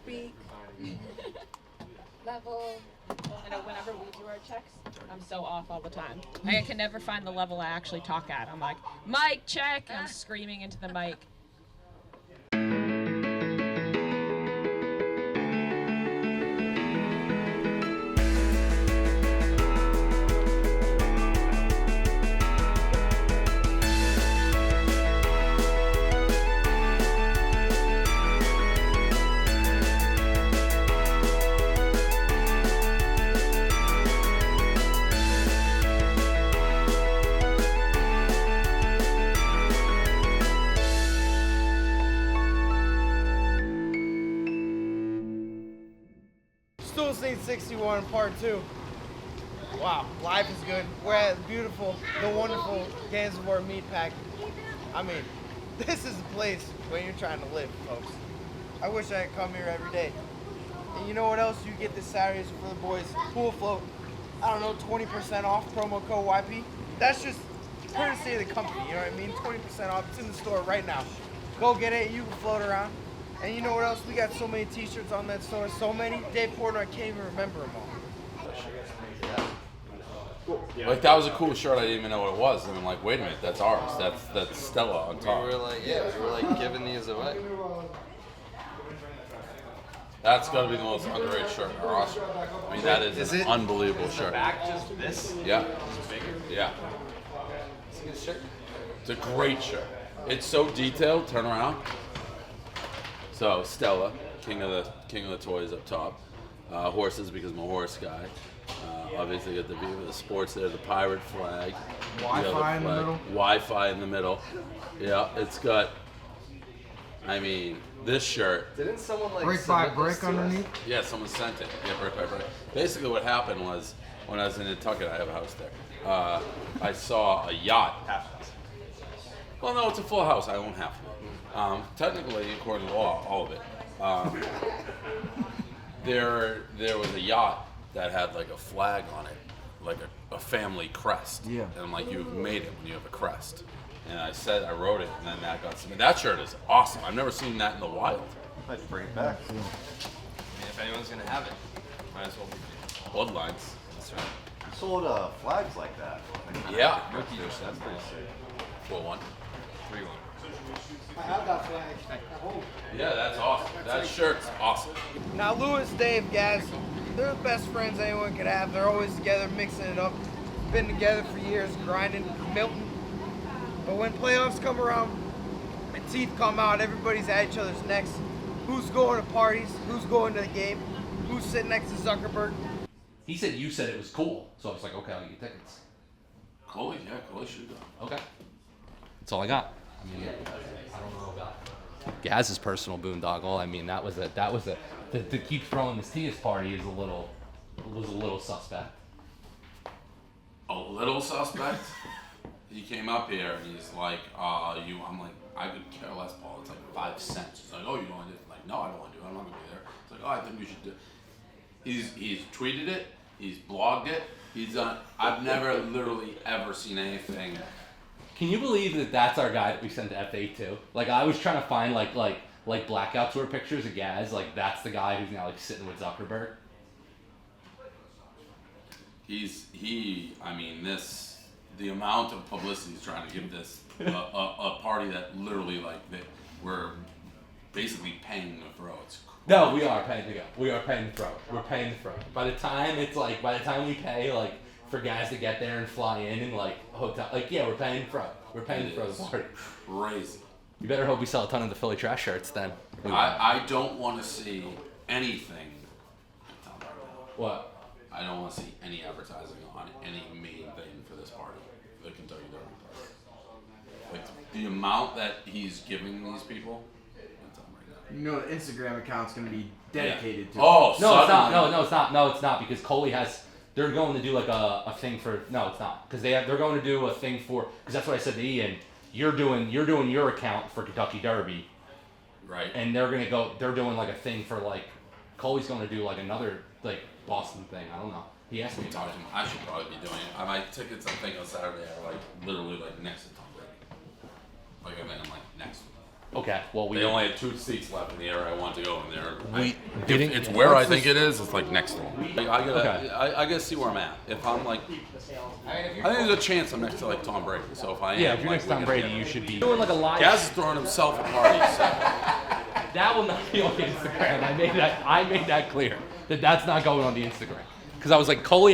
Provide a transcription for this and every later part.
speak, level. I know whenever we do our checks, I'm so off all the time. I can never find the level I actually talk at. I'm like, mic check! I'm screaming into the mic. Stool 61 part 2. Wow, life is good. We're at the wonderful Gansevoort Meat Packing. I mean, this is the place where you're trying to live, folks. I wish I could come here every day. And you know what else you get this Saturday for the boys? Pool float. I don't know, 20% off, promo code YP. That's just courtesy of the company, you know what I mean? 20% off. It's in the store right now. Go get it. You can float around. And you know what else? We got so many t-shirts on that store. So many. Dave Portnoy, I can't even remember them all. Like, that was a cool shirt. I didn't even know what it was. And I'm like, wait a minute, that's ours. That's Stella on top. We were like giving these away. That's got to be the most underrated shirt in our roster. I mean, that is an unbelievable shirt. Back just this? Yeah. It's bigger. Yeah. It's a good shirt. It's a great shirt. It's so detailed. Turn around. So Stella, king of the toys up top. Horses, because I'm a horse guy. Obviously got the view of the sports there, the pirate flag. Wi-Fi in the middle. Wi-Fi in the middle. Yeah, it's got. I mean, this shirt. Didn't someone like Brick by brick underneath? Yeah, someone sent it. Yeah, brick by brick. Basically, what happened was when I was in Nantucket, I have a house there. I saw a yacht. Half house. Well, no, it's a full house. I own half of it. Technically, according to law, all of it. There was a yacht that had like a flag on it, like a family crest. Yeah. And I'm like, you've made it when you have a crest. And I wrote it, and then that got submitted. That shirt is awesome. I've never seen that in the wild. Let's bring it back. I mean, if anyone's gonna have it, might as well be. Bloodlines. That's right. You sold flags like that. Yeah. Rookie edition. That's pretty sick. 4-1. 3-1. I have that flag at home. Yeah, that's awesome. That shirt's awesome. Now, Lewis, Dave, guys, they're the best friends anyone could have. They're always together, mixing it up. Been together for years, grinding, Milton. But when playoffs come around and teeth come out, everybody's at each other's necks. Who's going to parties? Who's going to the game? Who's sitting next to Zuckerberg? He said you said it was cool, so I was like, okay, I'll get you tickets. Chloe should go. Okay. That's all I got. I mean, I don't know about Gaz's personal boondoggle. I mean, that was a to keep throwing this Tia's party was a little suspect. A little suspect. He came up here and he's like, I'm like, I could care less, Paul. It's like 5 cents. He's like, oh, you don't want to do it? I'm like, no, I don't want to do it. I'm not going to be there. It's like, oh, I think you should do it. He's tweeted it. He's blogged it. He's done. I've never literally ever seen anything. Can you believe that that's our guy that we sent to F8 to? Like, I was trying to find like blackout tour pictures of Gaz. Like, that's the guy who's now like sitting with Zuckerberg. The amount of publicity he's trying to give this a party that literally we're basically paying to throw. It's crazy. No, we are paying to go. We are paying to throw. We're paying to throw. By the time we pay for guys to get there and fly in and hotel, we're paying to throw. We're paying to throw the party. Crazy. You better hope we sell a ton of the Philly trash shirts then. I don't want to see anything. What? I don't want to see any advertising on any main thing for this party, the Kentucky Derby party. Like the amount that he's giving these people. You know, the Instagram account's going to be dedicated to. Oh, no, it's not. No, it's not. No, it's not because Coley has. They're going to do like a thing for. No, it's not because they're going to do a thing for. Because that's what I said to Ian. You're doing your account for Kentucky Derby. Right. And they're gonna go. They're doing like a thing for Coley's going to do like another Boston thing. I don't know. He asked me about it. I should probably be doing it. My tickets, I think, on Saturday are literally next to Tom Brady. I'm next to him. Okay. Well, They only had 2 seats left in the area I want to go in there. didn't- It's where I what's think it is. It's like next door. I gotta see where I'm at. If I'm like, I think there's a chance I'm next to like Tom Brady. So if I am, Yeah, if you're like, next to Tom Brady, you should be doing like a live. Gaz is throwing himself a party. So. That will not be on Instagram. I made that clear that that's not going on the Instagram. Because I was like, Coley's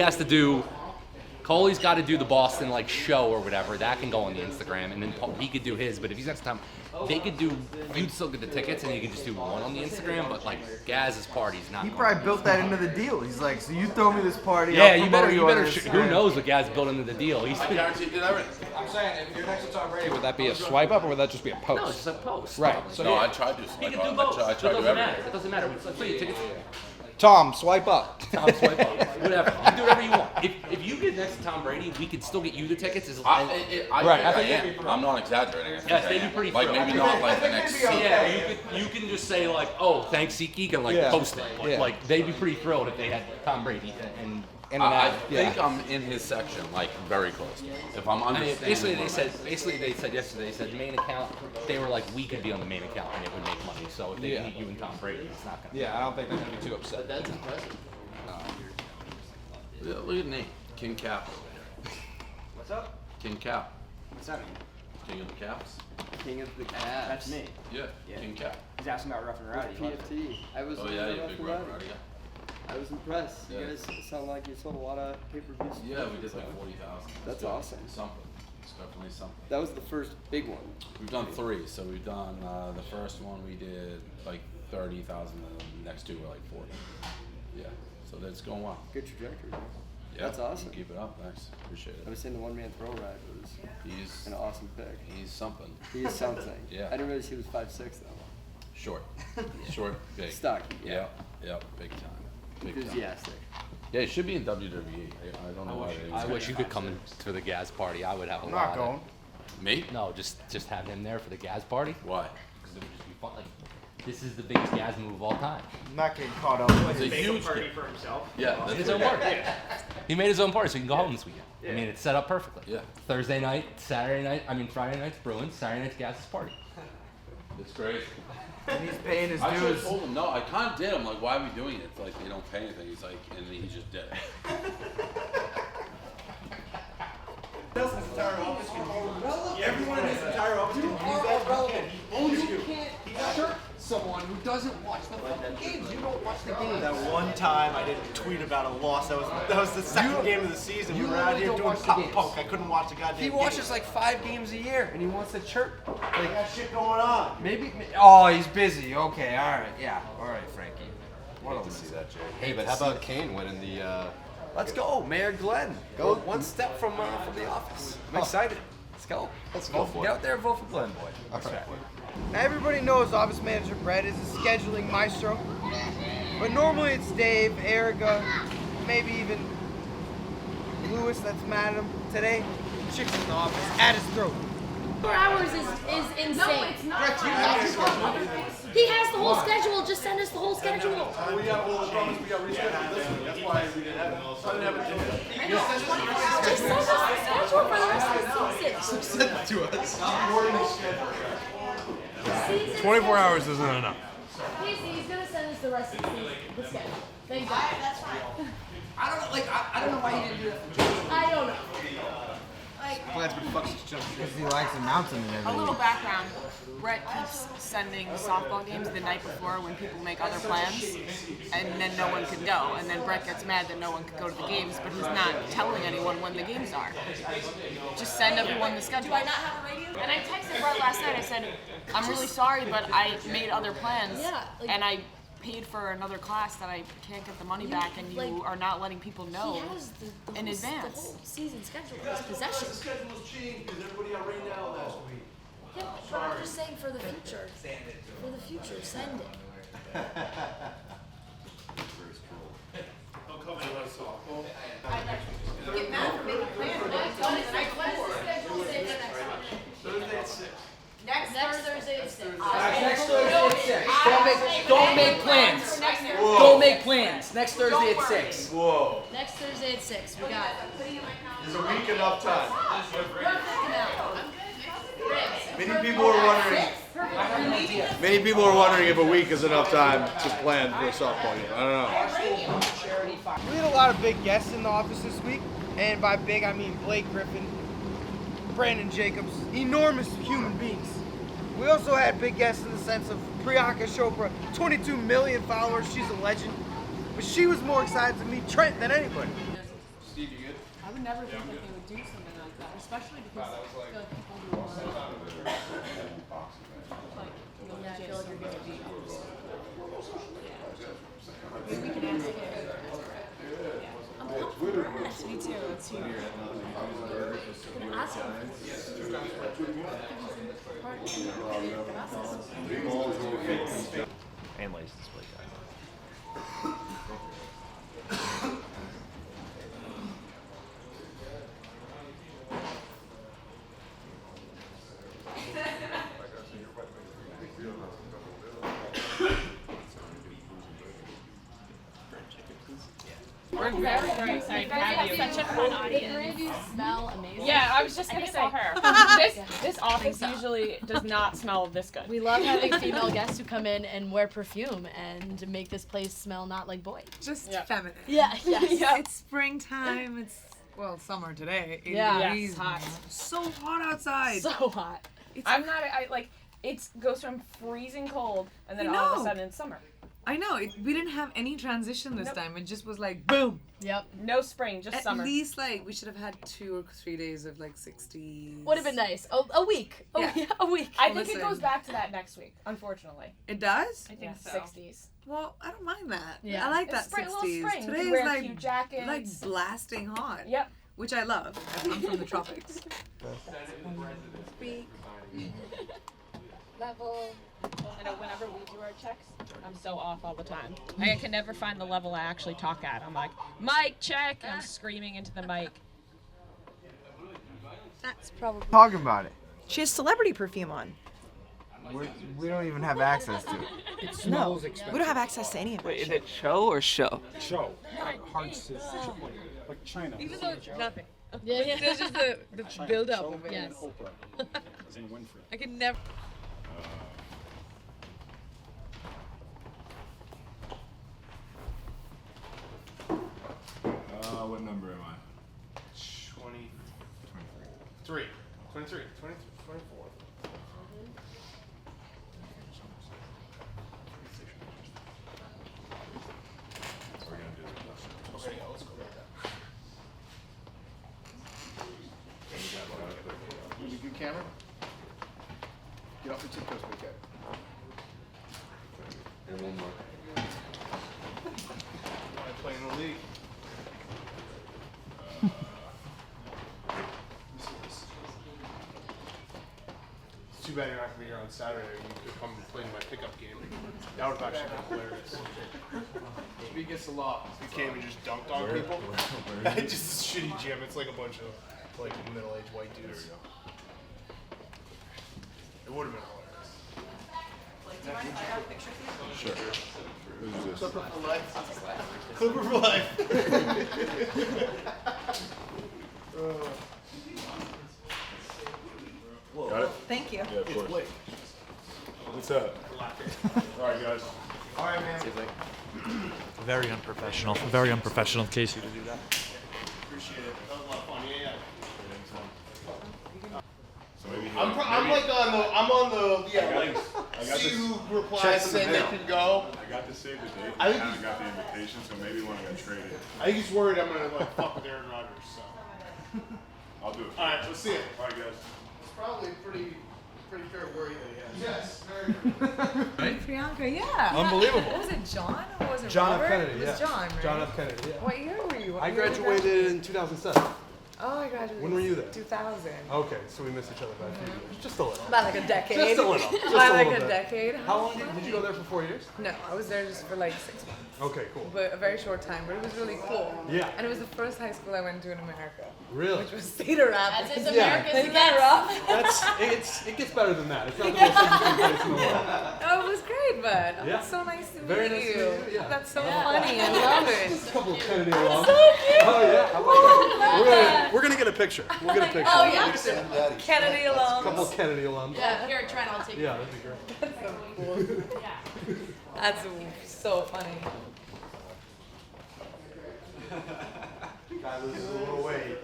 got to do the Boston like show or whatever. That can go on the Instagram, and then he could do his. But if he's next time, they could do. You'd still get the tickets, and you could just do one on the Instagram. But like Gaz's party's not. He going probably on built that into the deal. He's like, so you throw me this party. Yeah, I'll you promote better. on Who Instagram." knows what Gaz built into the deal? He's I guarantee you did everything. I'm saying, if you're next to Tom Brady, would that be a swipe up or would that just be a post? no, it's just a post. Right. So No, yeah, I tried to. he Like, can do both. I It tried to do doesn't everything. matter. It doesn't matter. So your tickets. Tom, swipe up. Tom swipe up. Whatever. You can do whatever you want. If you get next to Tom Brady, we could still get you the tickets. I Right, think I am. I'm not exaggerating. I think Yes, I they do am. pretty Like thrilled. maybe not like the next seat. Yeah, you can just say like, oh, thanks SeatGeek, and like Yeah. post it. Yeah. Like they'd be pretty thrilled if they had Tom Brady and. I think I'm in his section, like very close. If I'm I mean, understanding. basically they said yesterday, they said main account, they were like, we could be on the main account and it would make money. So if they Yeah. meet you and Tom Brady, it's not gonna. Yeah, I don't think they're going to be too upset. That's impressive. Yeah, look at Nate, King Cap. What's up? King Cap, What's that mean? King of the Caps. King of the Caps. That's me. Yeah, Yeah. King Cap. He's asking about Rough and Rowdy. PFT. I was Oh yeah, you big rough rider. I was impressed. Yeah. You guys sound like you sold a lot of pay-per-views. Yeah, we did like 40,000. That's awesome. Something. It's definitely something. That was the first big one. We've done 3, so we've done the first one we did like 30,000, and the next 2 were like 40. Yeah, so that's going well. Good trajectory. Yeah, That's awesome. Keep it up, thanks. Appreciate I it. was saying the one-man throw ride was He's an awesome pick. he's something. He is something. Yeah. I didn't realize he was 5'6" though. Short, short, big. Stocky. Yeah, yeah, big time. Big time. Enthusiastic. Yeah, he should be in WWE. I don't know why they. I wish you could come to the Gaz party. I would have a I'm lot. not going. Me? No, just have him there for the Gaz party. Why? Because it would just be fun. Like, this is the biggest Gaz move of all time. I'm not getting caught up. It's a huge party game. for himself. Yeah, He that's made his own party. He made his own party, so he can go home this weekend. I mean, it's set up perfectly. Yeah. Thursday night, Friday night's Bruins, Saturday night's Gaz's party. It's crazy. And he's paying his I should have dues. told him no. I kind of did. I'm like, why are we doing it? It's like they don't pay anything. He's like, and he just did it. Everyone in his entire office can use that. He shirt someone who doesn't watch the fucking games. You don't watch the games. That one time I didn't tweet about a loss. That was the second game of the season. We were out here doing pop punk. I couldn't watch the goddamn He game. watches like 5 games a year, and he wants to chirp. I got shit going on. Maybe. Oh, he's busy. Okay, all right, yeah, all right, Frankie. Hate to see that, Jay. Hey, but how about Kane winning the? Let's go, Mayor Glenn. Go one step from the office. I'm excited. Let's go. Let's go for Get it. out there and vote for Glenn, boy. All right. Now, everybody knows office manager Brett is a scheduling maestro. But normally it's Dave, Erica, maybe even Lewis that's mad at him. Today, chick's in the office at his throat. 4 hours is insane. No, it's not. He has the whole schedule. Just send us the whole schedule. We got the problem is we got rescheduled this week. That's why we didn't have it. I didn't have it. Just send us the schedule for the rest of the season. Send it to us. 24 hours isn't enough. He's gonna send us the rest of the season. The schedule. Thank God. That's fine. I don't know why he didn't do that. I don't know. Because he likes announcing it A every little week. background. Brett keeps sending softball games the night before when people make other plans, and then no one can go. And then Brett gets mad that no one can go to the games, but he's not telling anyone when the games are. Just send everyone the schedule. Do I not have a radio? And I texted Brett last night. I said, I'm really sorry, but I made other plans, Yeah, like- and I paid for another class that I can't get the money back, and you like, are not letting people know He has the in whole, advance. The whole season schedule in his possession. The schedule was changed because everybody got rained out last week. Yeah, but I'm just saying for the future. For the future, send it. Don't come in with softball. Get mad for making plans. What is the schedule say for next one? Thursday at 6. Next Thursday at 6. Next Thursday at 6. Don't make plans. Don't make plans. Next Thursday at 6. Whoa. Next Thursday at 6. We got it. There's a week enough time. Perfect amount. Many people are wondering. Many people are wondering if a week is enough time to plan for a softball game. I don't know. We had a lot of big guests in the office this week, and by big I mean Blake Griffin, Brandon Jacobs, enormous human beings. We also had big guests in the sense of Priyanka Chopra, 22 million followers, she's a legend. But she was more excited to meet Trent than anybody. Steve, you good? I would never think that they would do something like that, especially because I feel like people who are Yeah, I feel like you're gonna be. we can ask him. I'm pumped for this. Me too. It's huge. Ask him. And license plate guy. We're very, very excited to have you. Such a fun audience. You smell amazing. Yeah, I was just gonna say her. This office usually does not smell this good. We love having female guests who come in and wear perfume and make this place smell not like boys. Just feminine. Yeah, yes. Yeah. It's springtime. It's, well, summer today. 80 Yeah. degrees. Yes, hot. So hot outside. So hot. I'm not. I like. It goes from freezing cold and then I all of a know. sudden it's summer. I know. We didn't have any transition this Nope. time. It just was like boom. Yep. No spring, just At summer. least like we should have had 2 or 3 days of like 60s. Would have been nice. A week. Yeah. A week. I think it Listen. goes back to that next week. Unfortunately. It does? I think so. 60s. Well, I don't mind that. Yeah. I like It's that spring, a little 60s. spring. You Today can is wear like cute jackets. like blasting hot. Yep. Which I love. I'm from the tropics. Level. I know whenever we do our checks, I'm so off all the time. I can never find the level I actually talk at. I'm like, mic check. And I'm screaming into the mic. That's probably. Talking about it. She has celebrity perfume on. We don't even have access to it. No, we don't have access to any of it. Wait, is it show or show? Show. Hard to like China. Even though it's nothing. Yeah, yeah. There's just the build up Show of it. Yes. and Oprah. As in Winfrey. I can never. What number am I? 23. 24. Use a good camera. Get off the tiptoes, big guy. And one more. I play in the league. It's too bad you're not going to be here on Saturday. You could come and play in my pickup game. That would have actually been hilarious. If he gets the law, he came and just dunked on people. It's just a shitty gym. It's like a bunch of like middle-aged white dudes. It would have been hilarious. Sure. Who's this? Clipper for life. Clipper for life. Got it? Thank you. Yeah, of It's course. Blake. What's up? All right, guys. All right, man. Very unprofessional. Very unprofessional, Casey, to do that. Appreciate it. That was a lot of fun. Yeah. So maybe I'm like on the like I got see this- who replies saying they can go. I got to save the date. I I think haven't got the invitation, so maybe when I got traded, I think he's worried I'm gonna like fuck with Aaron Rodgers. So. I'll do it. All right, let's see it. All right, guys. It's probably pretty fair worry that he has. Yes, very. Priyanka, yeah. Unbelievable. Was it John or was it John F. Robert? Kennedy, It was yeah. John, right? John F. Kennedy, yeah. What year were you? What I year did you graduated in 2007. Oh, I graduated. When were you there? 2000. Okay, so we missed each other by a few years. Just a little. By like a decade. Just a little. Just By a like little a bit. decade. How long did you go there for 4 years? No, I was there just for like 6 months. Okay, cool. But a very short time, but it was really cool. Yeah. And it was the first high school I went to in America. Really? Which was Cedar Rapids. As is America's Isn't that rough? It gets better than that. It's not the most interesting place in the world. Oh, it was great, bud. Oh, Yeah. It's so nice to Very meet nice to you. meet you, yeah. That's so funny. I love it. Just a couple of Kennedy alums. So cute. Oh yeah. How about that? We're gonna get a picture. We'll get a picture. Oh yeah. Kennedy alums. A couple of Kennedy alums. Yeah. Here, Trent, I'll take it. Yeah, that'd be great. That's so cool. That's so funny. Guy loses a little weight.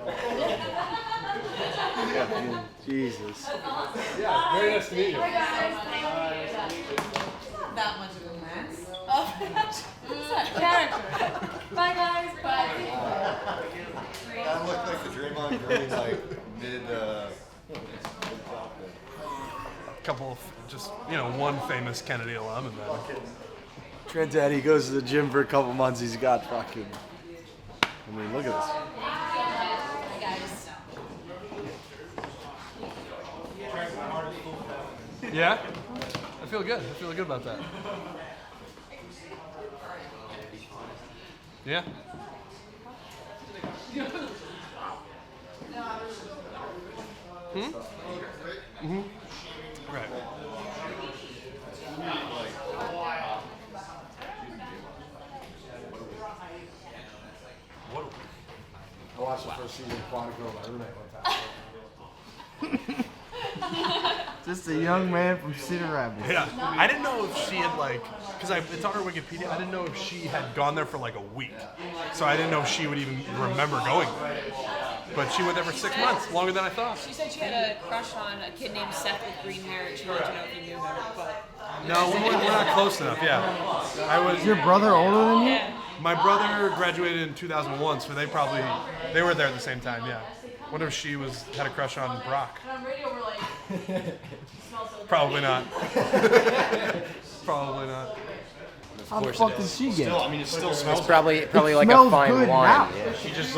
Jesus. Yeah, very nice to meet you. That much of a mess. Character. Bye guys. Bye. That looked like the Draymond Green, like, mid, Couple of, just, one famous Kennedy alum and then. Trent Daddy goes to the gym for a couple months. He's got fucking. I mean, look at this. Hi guys. Yeah? I feel good. I feel good about that. Yeah? Mm-hmm. Right. I watched the first season of Quantico with my roommate one time. Just a young man from Cedar Rapids. Yeah, I didn't know if she had because it's on her Wikipedia. I didn't know if she had gone there for like a week, so I didn't know if she would even remember going there. But she went there for 6 months, longer than I thought. She said she had a crush on a kid named Seth with green hair. She wanted to know if you knew him, but No, we're not close enough. Yeah, I was. Is your brother older than you? yeah. My brother graduated in 2001, so they were there at the same time. Yeah. Wonder if she had a crush on Brock. Probably not. Probably not. How the fuck did she get? Still, I mean, it still smells. It's probably like a smells fine good wine. now. Yeah. She just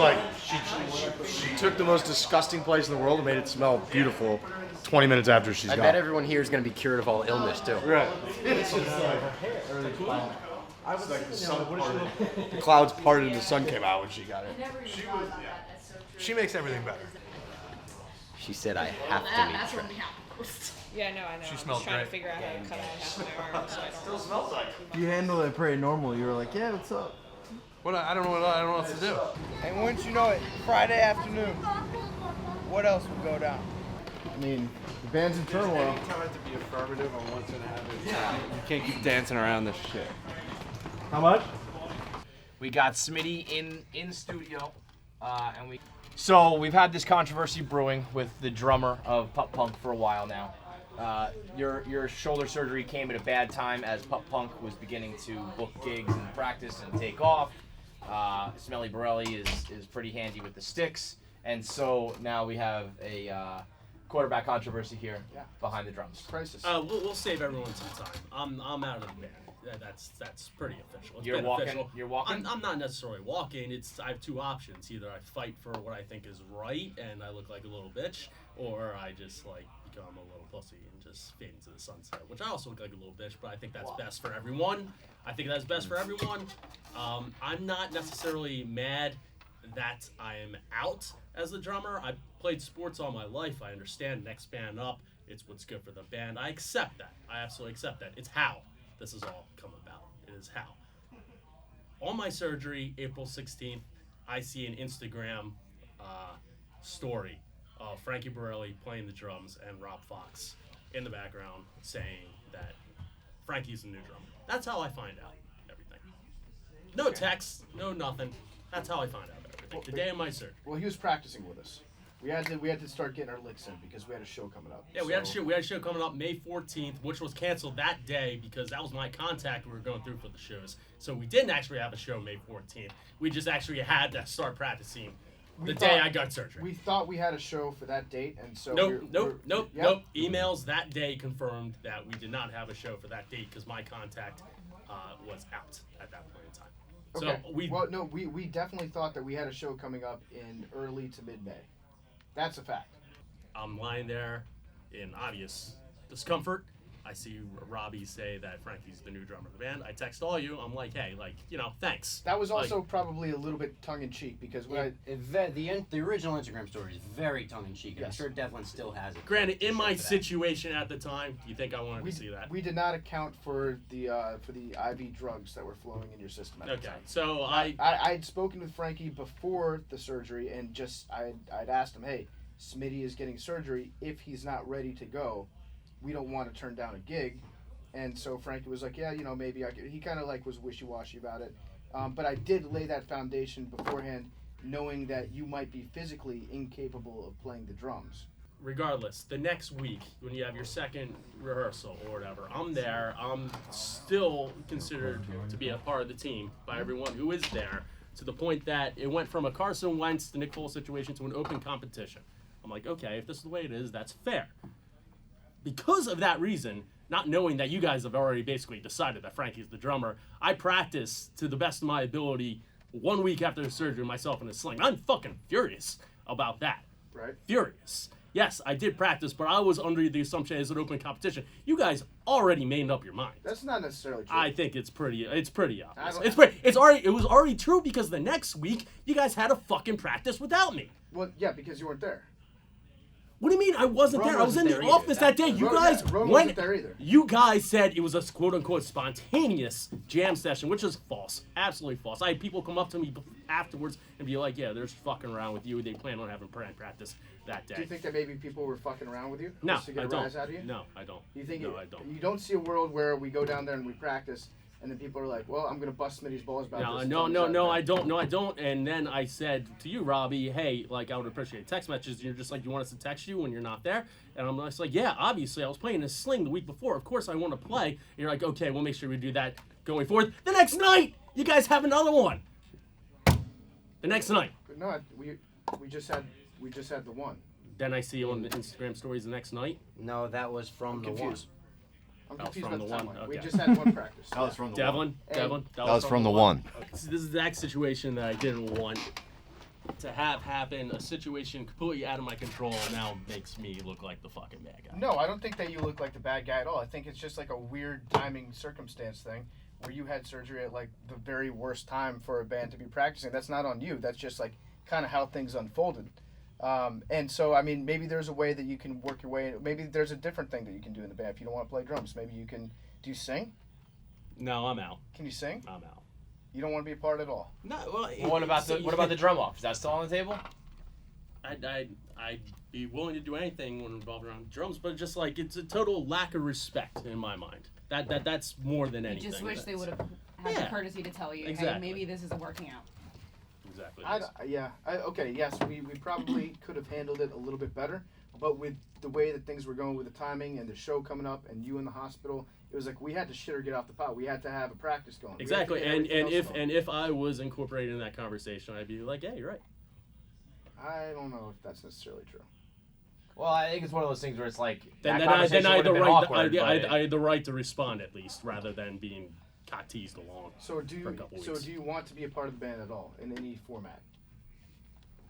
she took the most disgusting place in the world and made it smell beautiful 20 minutes after she's I gone. bet everyone here is going to be cured of all illness too. Right. It's just I was like the sun parted. The clouds parted and the sun came out when she got it. She makes everything better. She said, "I have to meet That's what Trent." we have. Yeah, no, I know. She I'm smells just trying great. to figure out how to cut out half my arm so I don't. Still smells like. You handled it pretty normal. You were like, yeah, what's up? I don't know what else to do. And wouldn't you know it, Friday afternoon, what else would go down? I mean, the band's in turmoil. You have to be affirmative on what's gonna happen. You can't keep dancing around this shit. How much? We got Smitty in studio, and So we've had this controversy brewing with the drummer of Pup Punk for a while now. Your shoulder surgery came at a bad time as Pup Punk was beginning to book gigs and practice and take off. Smelly Borelli is pretty handy with the sticks, and so now we have a quarterback controversy here behind the drums. Crisis. We'll save everyone some time. I'm out of the band. That's pretty official. It's You're walking. official. You're walking. I'm not necessarily walking. I have two options. Either I fight for what I think is right and I look like a little bitch, or I just become a little pussy and just fade into the sunset. Which I also look like a little bitch, but I think that's best for everyone. I'm not necessarily mad that I am out as the drummer. I played sports all my life. I understand next band up. It's what's good for the band. I accept that. I absolutely accept that. It's how this has all come about. It is how. On my surgery, April 16th, I see an Instagram story of Frankie Borelli playing the drums and Rob Fox in the background saying that Frankie's the new drummer. That's how I find out everything. No text, no nothing. That's how I find out everything. The day of my surgery. Well, he was practicing with us. We had to start getting our licks in because we had a show coming up. Yeah, we had a show coming up May 14th, which was canceled that day because that was my contact we were going through for the shows. So we didn't actually have a show May 14th. We just actually had to start practicing the day I got surgery. We thought we had a show for that date, and so Nope. Emails that day confirmed that we did not have a show for that date because my contact was out at that point in time. Okay. So we definitely thought that we had a show coming up in early to mid-May. That's a fact. I'm lying there in obvious discomfort. I see Robbie say that Frankie's the new drummer of the band. I text all you. I'm like, hey, like, thanks. That was also probably a little bit tongue in cheek because when the original Instagram story is very tongue in cheek. I'm Yes. sure Devlin still has it. Granted, in my situation at the time, do you think I wanted to see that? we did not account for the IV drugs that were flowing in your system at the Okay, time. so I had spoken with Frankie before the surgery and I'd asked him, hey, Smitty is getting surgery. If he's not ready to go, we don't want to turn down a gig. And so Frankie was like, yeah, maybe I could. He kind of like was wishy-washy about it. But I did lay that foundation beforehand, knowing that you might be physically incapable of playing the drums. Regardless, the next week when you have your second rehearsal or whatever, I'm there. I'm still considered to be a part of the team by everyone who is there, to the point that it went from a Carson Wentz to Nick Foles situation to an open competition. I'm like, okay, if this is the way it is, that's fair. Because of that reason, not knowing that you guys have already basically decided that Frankie's the drummer, I practiced to the best of my ability 1 week after the surgery, myself in a sling. I'm fucking furious about that. Right. Furious. Yes, I did practice, but I was under the assumption it's an open competition. You guys already made up your mind. That's not necessarily true. I think it's pretty obvious. It was already true because the next week you guys had a fucking practice without me. Well, yeah, because you weren't there. What do you mean I wasn't there? I was in the office that day. You guys wasn't there either. You guys said it was a quote unquote spontaneous jam session, which is false. Absolutely false. I had people come up to me afterwards and be like, yeah, they're just fucking around with you. They plan on having practice that day. Do you think that maybe people were fucking around with you? No, just to get I a don't. rise out of you? No, I don't. You think no, I don't. You don't see a world where we go down there and we practice and then people are like, well, I'm going to bust Smitty's balls about this. No, I don't. And then I said to you, Robbie, hey, like, I would appreciate text messages. And you're just like, you want us to text you when you're not there? And I'm just like, yeah, obviously, I was playing a sling the week before. Of course I want to play. And you're like, okay, we'll make sure we do that going forward. The next night, you guys have another one. The next night. But no, we just had the one. Then I see you on the Instagram stories the next night? No, that was from the one. I'm That was confused from about the the one. timeline. Okay. We just had one practice. That was from the Devlin? one. Devlin? That was from the one. This is the exact situation that I didn't want to have happen. A situation completely out of my control now makes me look like the fucking bad guy. No, I don't think that you look like the bad guy at all. I think it's just like a weird timing circumstance thing where you had surgery at like the very worst time for a band to be practicing. That's not on you. That's just like kind of how things unfolded. And so, I mean, maybe there's a way that you can work your way. Maybe there's a different thing that you can do in the band. If you don't want to play drums, maybe you can. Do you sing? No, I'm out. Can you sing? I'm out. You don't want to be a part at all. No. Well, What about the drum off? Is that still on the table? I'd be willing to do anything when involved around drums, but just like it's a total lack of respect in my mind. That's more than You anything. just wish they would have had Yeah. the courtesy to tell you, hey, Exactly. maybe this isn't working out. Exactly. Okay, yes, we probably could have handled it a little bit better, but with the way that things were going with the timing and the show coming up and you in the hospital, it was like we had to shit or get off the pot. We had to have a practice going. We had to Exactly, get and everything else going. if I was incorporated in that conversation, I'd be like, yeah, you're right. I don't know if that's necessarily true. Well, I think it's one of those things where it's like Then I had the right to respond at least, rather than being teased along. So do for a you couple so weeks. do you want to be a part of the band at all in any format?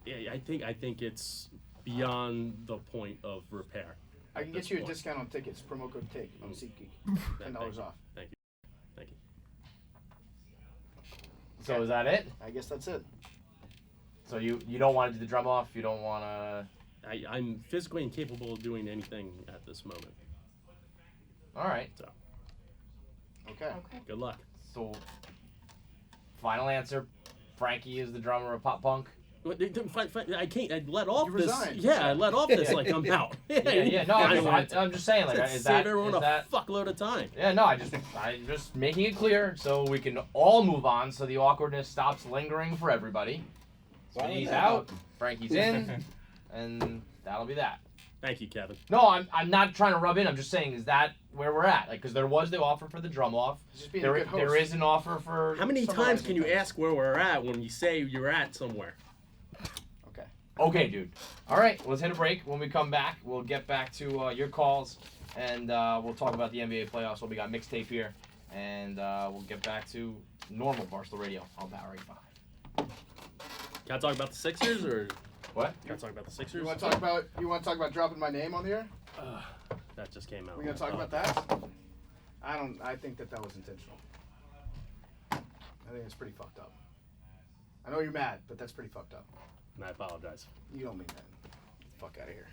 Yeah, I think it's beyond the point of repair. I can at get this you a point. discount on tickets. Promo code TAKE on SeatGeek. $10 off. Thank you. Thank you. So is that it? I guess that's it. So you don't want to do the drum off? You don't want to... I'm physically incapable of doing anything at this moment. All right. So. Okay. Good luck. So, final answer, Frankie is the drummer of Pop Punk? I can't. I let off You this. resigned. Yeah, I let off this like I'm out. Yeah. No, I'm just saying, like, is save that... everyone is a that, fuckload of time. Yeah, no, I'm just making it clear so we can all move on so the awkwardness stops lingering for everybody. Smitty's out, Frankie's in, and that'll be that. Thank you, Kevin. No, I'm not trying to rub in. I'm just saying, is that where we're at? Like, because there was the offer for the drum off. Just being a good host. There is an offer for. How many times can you ask where we're at when you say you're at somewhere? Okay, dude. All right, let's hit a break. When we come back, we'll get back to your calls, and we'll talk about the NBA playoffs. We got mixtape here, and we'll get back to normal Barstool Radio on Power 85. Can I talk about the Sixers or what? Can I talk about the Sixers? You want to talk about dropping my name on the air? that just came out. We gonna talk about that? I think that was intentional. I think it's pretty fucked up. I know you're mad, but that's pretty fucked up. And I apologize. You don't mean that. Fuck out of here.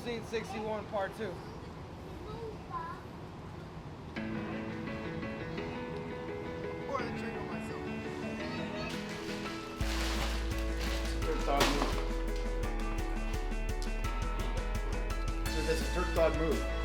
Scene 61, part 2. Turk dog move. So that's a Turk dog move.